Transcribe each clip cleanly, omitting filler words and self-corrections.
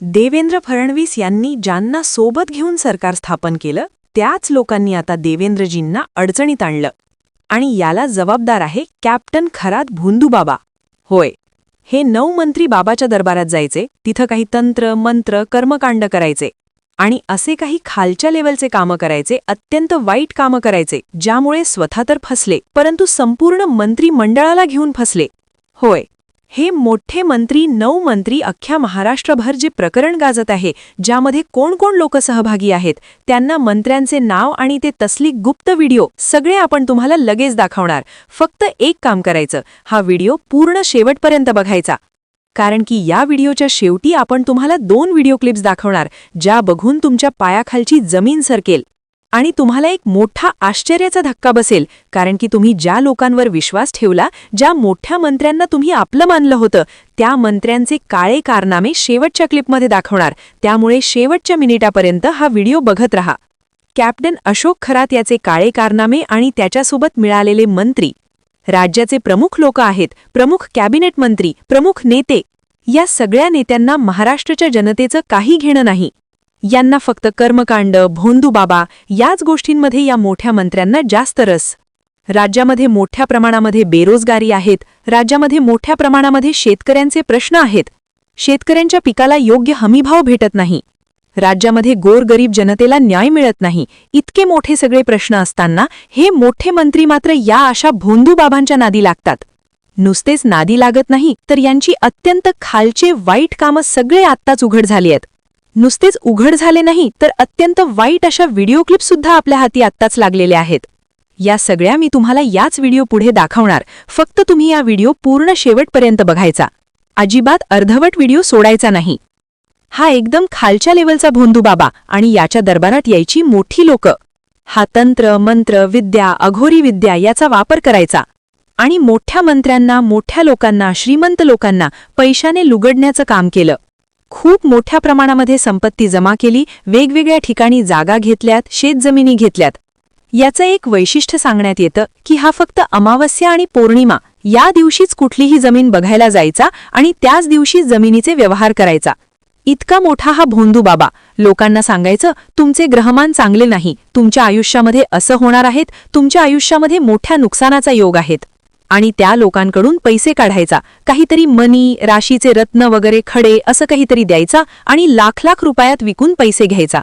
देवेंद्र फडणवीस यांनी ज्यांना सोबत घेऊन सरकार स्थापन केलं त्याच लोकांनी आता देवेंद्रजींना अडचणीत आणलं आणि याला जबाबदार आहे कॅप्टन खरात भोंदूबाबा. होय, हे 9 मंत्री बाबाच्या दरबारात जायचे, तिथं काही तंत्र मंत्र कर्मकांड करायचे आणि असे काही खालच्या लेवलचे कामं करायचे, अत्यंत वाईट कामं करायचे, ज्यामुळे स्वतः तर फसले परंतु संपूर्ण मंत्रिमंडळाला घेऊन फसले. होय, हे मोठे मंत्री 9 मंत्री अख्ख्या महाराष्ट्रभर जे प्रकरण गाजत आहे, ज्यामध्ये कोण कोण लोक सहभागी आहेत, त्यांना मंत्र्यांचे नाव आणि ते तसली गुप्त व्हिडिओ सगळे आपण तुम्हाला लगेच दाखवणार. फक्त एक काम करायचं, हा व्हिडिओ पूर्ण शेवटपर्यंत बघायचा, कारण की या व्हिडिओच्या शेवटी आपण तुम्हाला 2 व्हिडिओ क्लिप्स दाखवणार, ज्या बघून तुमच्या पायाखालची जमीन सरकेल आणि तुम्हाला एक मोठा आश्चर्याचा धक्का बसेल, कारण की तुम्ही ज्या लोकांवर विश्वास ठेवला, ज्या मोठ्या मंत्र्यांना तुम्ही आपलं मानलं होतं, त्या मंत्र्यांचे काळे कारनामे शेवटच्या क्लिपमध्ये दाखवणार. त्यामुळे शेवटच्या मिनिटापर्यंत हा व्हिडिओ बघत रहा. कॅप्टन अशोक खरात याचे काळे कारनामे आणि त्याच्यासोबत मिळालेले मंत्री, राज्याचे प्रमुख लोक आहेत, प्रमुख कॅबिनेट मंत्री, प्रमुख नेते, या सगळ्या नेत्यांना महाराष्ट्राच्या जनतेचं काही घेणं नाही. यांना फक्त कर्मकांड, भोंदूबाबा याच गोष्टींमध्ये या मोठ्या मंत्र्यांना जास्त रस. राज्यामध्ये मोठ्या प्रमाणामध्ये बेरोजगारी आहेत, राज्यामध्ये मोठ्या प्रमाणामध्ये शेतकऱ्यांचे प्रश्न आहेत, शेतकऱ्यांच्या पिकाला योग्य हमीभाव भेटत नाही, राज्यामध्ये गोरगरीब जनतेला न्याय मिळत नाही, इतके मोठे सगळे प्रश्न असताना हे मोठे मंत्री मात्र या अशा भोंदूबाबांच्या नादी लागतात. नुसतेच नादी लागत नाही, तर यांची अत्यंत खालचे वाईट कामं सगळे आत्ताच उघड झाली आहेत. नुसतेच उघड झाले नाही, तर अत्यंत वाईट अशा व्हिडिओ क्लिपसुद्धा आपल्या हाती आत्ताच लागलेल्या आहेत. या सगळ्या मी तुम्हाला याच व्हिडिओ पुढे दाखवणार. फक्त तुम्ही या व्हिडिओ पूर्ण शेवटपर्यंत बघायचा, अजिबात अर्धवट व्हिडिओ सोडायचा नाही. हा एकदम खालच्या लेवलचा भोंदूबाबा आणि याच्या दरबारात यायची मोठी लोक. हा तंत्र मंत्र विद्या, अघोरी विद्या याचा वापर करायचा आणि मोठ्या मंत्र्यांना, मोठ्या लोकांना, श्रीमंत लोकांना पैशाने लुगडण्याचं काम केलं. खूप मोठ्या प्रमाणामध्ये संपत्ती जमा केली, वेगवेगळ्या ठिकाणी जागा घेतल्यात, शेतजमिनी घेतल्यात. याचं एक वैशिष्ट्य सांगण्यात येतं की हा फक्त अमावस्या आणि पौर्णिमा या दिवशीच कुठलीही जमीन बघायला जायचा आणि त्याच दिवशी जमिनीचे व्यवहार करायचा. इतका मोठा हा भोंदूबाबा लोकांना सांगायचं, तुमचे ग्रहमान चांगले नाही, तुमच्या आयुष्यामध्ये असं होणार आहेत, तुमच्या आयुष्यामध्ये मोठ्या नुकसानाचा योग आहेत, आणि त्या लोकांकडून पैसे काढायचा, काहीतरी मनी, राशीचे रत्न वगैरे खडे असं काहीतरी द्यायचा आणि लाख लाख रुपयात विकून पैसे घ्यायचा.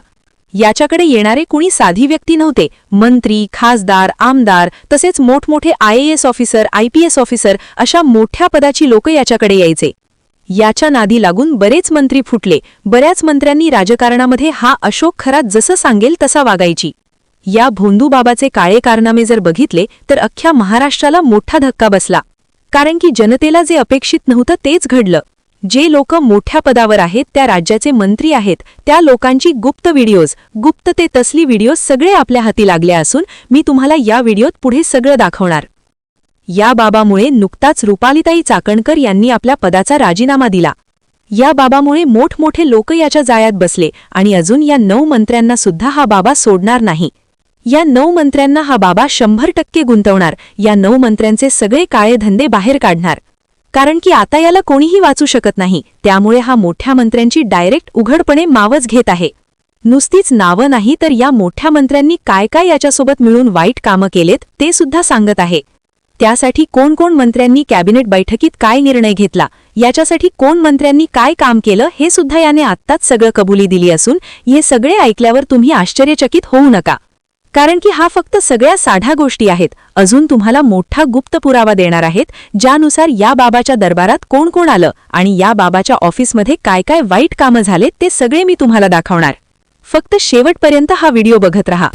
याच्याकडे येणारे कुणी साधी व्यक्ती नव्हते, मंत्री, खासदार, आमदार, तसेच मोठमोठे IAS ऑफिसर, IPS ऑफिसर अशा मोठ्या पदाची लोक याच्याकडे यायचे. याच्या नादी लागून बरेच मंत्री फुटले. बऱ्याच मंत्र्यांनी राजकारणामध्ये हा अशोक खरात जसं सांगेल तसा वागायची. या भोंदूबाबाचे काळे कारनामे जर बघितले तर अख्ख्या महाराष्ट्राला मोठा धक्का बसला, कारण की जनतेला जे अपेक्षित नव्हतं तेच घडलं. जे लोक मोठ्या पदावर आहेत, त्या राज्याचे मंत्री आहेत, त्या लोकांची गुप्त व्हिडिओज, गुप्त ते तसली व्हिडिओज सगळे आपल्या हाती लागले असून मी तुम्हाला या व्हिडिओत पुढे सगळं दाखवणार. या बाबामुळे नुकताच रुपालीताई चाकणकर यांनी आपल्या पदाचा राजीनामा दिला. या बाबामुळे मोठमोठे लोक याच्या जाळ्यात बसले आणि अजून या 9 मंत्र्यांना सुद्धा हा बाबा सोडणार नाही. या 9 मंत्र्यांना हा बाबा 100% गुंतवणार. या 9 मंत्र्यांचे सगळे काळे धंदे बाहेर काढणार, कारण की आता याला कोणीही वाचू शकत नाही. त्यामुळे हा मोठ्या मंत्र्यांची डायरेक्ट उघडपणे मावच घेत आहे. नुसतीच नावं नाही, तर या मोठ्या मंत्र्यांनी काय काय याच्यासोबत मिळून वाईट कामं केलेत ते सुद्धा सांगत आहे. त्यासाठी कोण कोण मंत्र्यांनी कॅबिनेट बैठकीत काय निर्णय घेतला, याच्यासाठी कोण मंत्र्यांनी काय काम केलं हे सुद्धा याने आत्ताच सगळं कबुली दिली असून हे सगळे ऐकल्यावर तुम्ही आश्चर्यचकित होऊ नका, कारण की हा फक्त सगळ्या साध्या गोष्टी आहेत. अजून तुम्हाला मोठा गुप्त पुरावा देणार आहेत, ज्यानुसार या बाबाच्या दरबारात कोण कोण आलं आणि या बाबाच्या ऑफिसमध्ये काय काय वाईट कामं झालेत ते सगळे मी तुम्हाला दाखवणार. फक्त शेवटपर्यंत हा व्हिडिओ बघत रहा.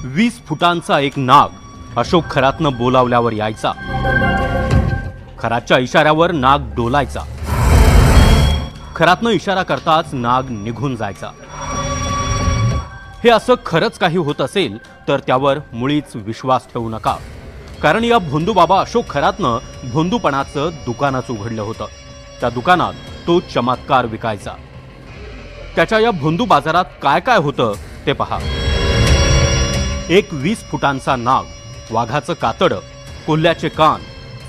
20 फुटांचा एक नाग अशोक खरातनं बोलावल्यावर यायचा. खरातच्या इशाऱ्यावर नाग डोलायचा. खरातनं इशारा करताच नाग निघून जायचा. हे असं खरंच काही होत असेल तर त्यावर मुळीच विश्वास ठेवू नका, कारण या भोंदूबाबा अशोक खरातनं भोंदूपणाचं दुकानच उघडलं होतं. त्या दुकानात तो चमत्कार विकायचा. त्याच्या या भोंदू बाजारात काय काय होतं ते पहा. एक 20 फुटांचा नाग, वाघाचं कातडं, कोल्ह्याचे कान,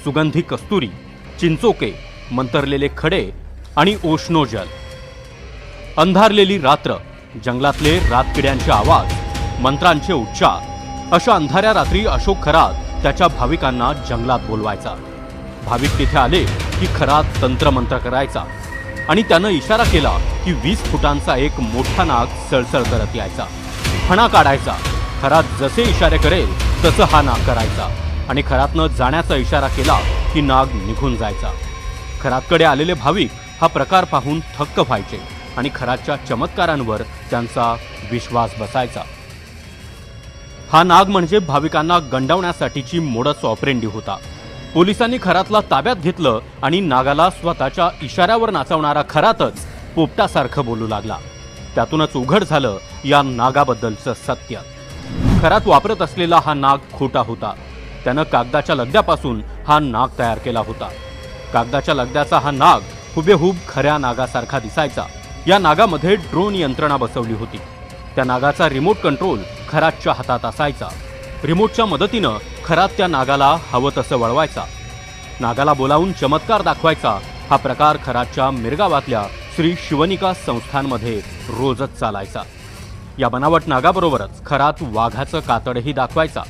सुगंधी कस्तुरी, चिंचोके, मंतरलेले खडे आणि ओष्णोजल. अंधारलेली रात्र, जंगलातले रातकिड्यांचे आवाज, मंत्रांचे उच्चार, अशा अंधाऱ्या रात्री अशोक खरात त्याच्या भाविकांना जंगलात बोलवायचा. भाविक तिथे आले की खरात तंत्रमंत्र करायचा आणि त्यानं इशारा केला की 20 फुटांचा एक मोठा नाग सळसळ करत यायचा. फणा काढायचा. खरात जसे इशारे करेल तसं हा नाग करायचा आणि खरातनं जाण्याचा इशारा केला की नाग निघून जायचा. खरातकडे आलेले भाविक हा प्रकार पाहून थक्क व्हायचे आणि खरातच्या चमत्कारांवर त्यांचा विश्वास बसायचा. हा नाग म्हणजे भाविकांना गंडवण्यासाठीची मोडस ऑपरेंडी होता. पोलिसांनी खरातला ताब्यात घेतलं आणि नागाला स्वतःच्या इशाऱ्यावर नाचवणारा खरातच पोपटासारखं बोलू लागला. त्यातूनच उघड झालं या नागाबद्दलचं सत्य. खरात वापरत असलेला हा नाग खोटा होता. त्यानं कागदाच्या लगद्यापासून हा नाग तयार केला होता. कागदाच्या लगद्याचा हा नाग हुबेहूब खऱ्या नागासारखा दिसायचा. या नागामध्ये ड्रोन यंत्रणा बसवली होती. त्या नागाचा रिमोट कंट्रोल खरातच्या हातात असायचा. रिमोटच्या मदतीनं खरात त्या नागाला हवं तसं वळवायचा. नागाला बोलावून चमत्कार दाखवायचा. हा प्रकार खरातच्या मिरगावातल्या श्री शिवनिका संस्थांमध्ये रोजच चालायचा. या बनावट नागाबरोबरच खरात वाघाचं कातडही दाखवायचा.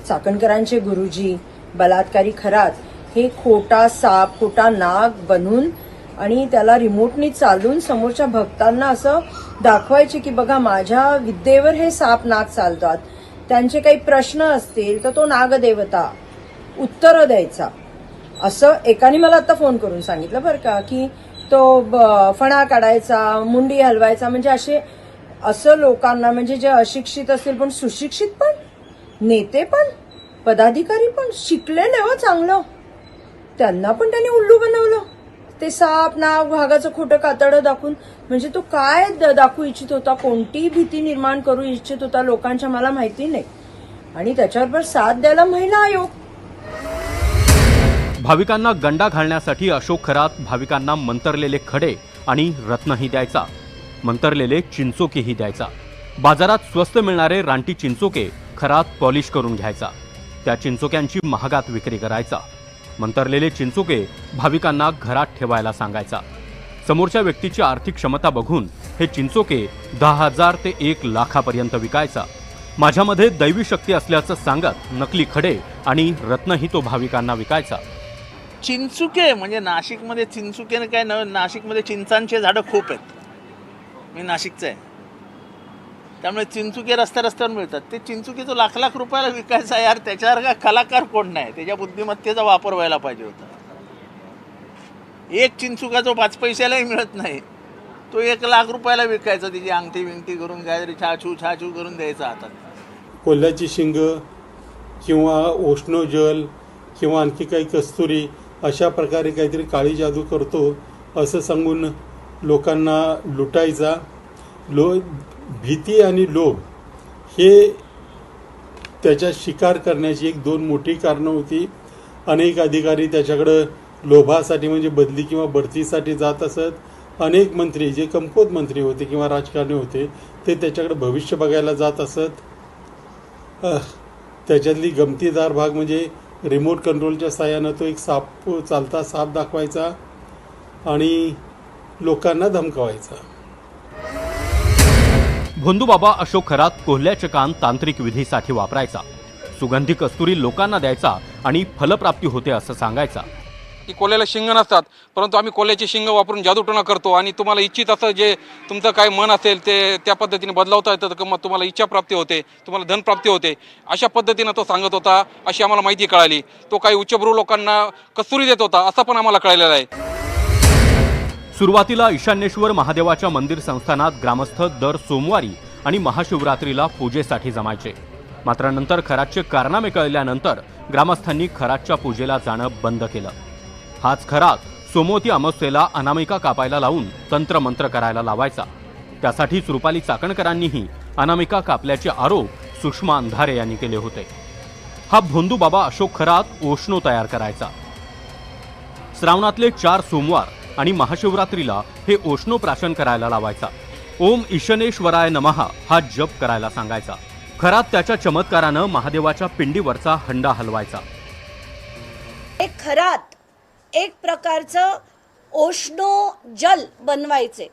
चाकणकरांचे गुरुजी बलात्कारी खरात हे खोटा साप, खोटा नाग बनून आणि त्याला रिमोटनी चालून समोरच्या भक्तांना असं दाखवायचे की बघा माझ्या विद्येवर हे साप नाग चालतात. त्यांचे काही प्रश्न असतील तर तो नागदेवता उत्तरं द्यायचा. असं एकाने मला आता फोन करून सांगितलं बरं का की तो फणा काढायचा, मुंडी हलवायचा. म्हणजे असं लोकांना म्हणजे जे अशिक्षित असतील पण सुशिक्षित पण, नेते पण, पदाधिकारी पण, शिकलेले हो चांगलं, त्यांना पण त्यांनी उल्लू बनवलं. ते साप नाग वाघाचं खोटं कातडं दाखवून. म्हणजे तो काय दाखवू इच्छित होता, कोणती भीती निर्माण करू इच्छित होता लोकांच्या मला माहिती नाही. आणि त्याच्यावर साथ द्यायला महिला आयोग. भाविकांना गंडा घालण्यासाठी अशोक खरात भाविकांना मंतरलेले खडे आणि रत्नही द्यायचा. मंतरलेले चिंचोकेही द्यायचा. बाजारात स्वस्त मिळणारे रानटी चिंचोके खरात पॉलिश करून घ्यायचा. त्या चिंचोक्यांची महागात विक्री करायचा. मंतरलेले चिंचोके भाविकांना घरात ठेवायला सांगायचा. समोरच्या व्यक्तीची आर्थिक क्षमता बघून हे चिंचोके 10,000 ते 1,00,000पर्यंत विकायचा. माझ्यामध्ये दैवी शक्ती असल्याचं सांगत नकली खडे आणि रत्नही तो भाविकांना विकायचा. चिंचुके म्हणजे नाशिकमध्ये चिंचुके काय नाशिकमध्ये चिंचांचे झाडं खूप आहेत. मी नाशिकचं आहे, त्यामुळे चिंचुके रस्त्यावर मिळतात. ते चिंचुके जो लाख लाख रुपयाला विकायचा यार, त्याच्यावर काय कलाकार कोण नाही. त्याच्या बुद्धिमत्तेचा वापर व्हायला पाहिजे होता. एक चिंचुका जो 5 पैशालाही मिळत नाही तो 1,00,000 रुपयाला विकायचा. तिची अंगठी विंगठी करून काहीतरी छाछू करून द्यायचा हातात. कोल्ह्याची शिंग किंवा ओष्णोजल किंवा आणखी काही कस्तुरी अशा प्रकारे काहीतरी काळी जादू करतो असं सांगून लोकांना लुटायचा. भीती आणि लोभ हे त्याच्या शिकार करण्याची 1-2 मोठी कारणं होती. अनेक अधिकारी त्याच्याकडं लोभासाठी म्हणजे बदली किंवा बढतीसाठी जात असत. अनेक मंत्री जे कमकुवत मंत्री होते किंवा राजकारणी होते ते त्याच्याकडे भविष्य बघायला जात असत. त्याच्यातली गमतीदार भाग म्हणजे रिमोट कंट्रोलच्या साहाय्यानं तो एक चालता साप दाखवायचा आणि लोकांना धमकावायचा. भोंदूबाबा अशोक खरात कोल्ह्याचे कान तांत्रिक विधीसाठी वापरायचा. सुगंधी कस्तुरी लोकांना द्यायचा आणि फलप्राप्ती होते असं सांगायचा. की कोल्ह्याला शिंग नसतात, परंतु आम्ही कोल्ह्याची शिंग वापरून जादूटोणा करतो आणि तुम्हाला इच्छित असं जे तुमचं काय मन असेल ते त्या पद्धतीने बदलावता येतं, तर मग तुम्हाला इच्छा प्राप्ती होते, तुम्हाला धनप्राप्ती होते. अशा पद्धतीनं तो सांगत होता, अशी आम्हाला माहिती कळाली. तो काही उच्चभ्रू लोकांना कस्तुरी देत होता असं पण आम्हाला कळलेलं आहे. सुरुवातीला ईशान्येश्वर महादेवाच्या मंदिर संस्थानात ग्रामस्थ दर सोमवारी आणि महाशिवरात्रीला पूजेसाठी जमायचे. मात्र नंतर खरातचे कारनामे कळल्यानंतर ग्रामस्थांनी खरातच्या पूजेला जाणं बंद केलं. हाच खरात सोमवती अमावस्येला अनामिका कापायला लावून तंत्रमंत्र करायला लावायचा. त्यासाठीच रुपाली चाकणकरांनीही अनामिका कापल्याचे आरोप सुषमा अंधारे यांनी केले होते. हा भोंदूबाबा अशोक खरात ओशनो तयार करायचा. श्रावणातले 4 सोमवार आणि महाशिवरात्रीला हे ओशनो प्राशन करायला लावायचा. ओम ईशनेश्वराय नमः हा जप करायला सांगायचा. खरात त्याच्या चमत्कारानं महादेवाच्या पिंडीवरचा हंडा हलवायचा. एक खरात एक प्रकारचं ओशनो जल बनवायचे.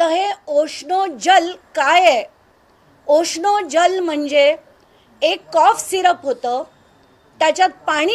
तर हे ओशनो जल काय आहे? ओशनो जल म्हणजे एक कॉफ सिरप होतं, त्याच्यात पाणी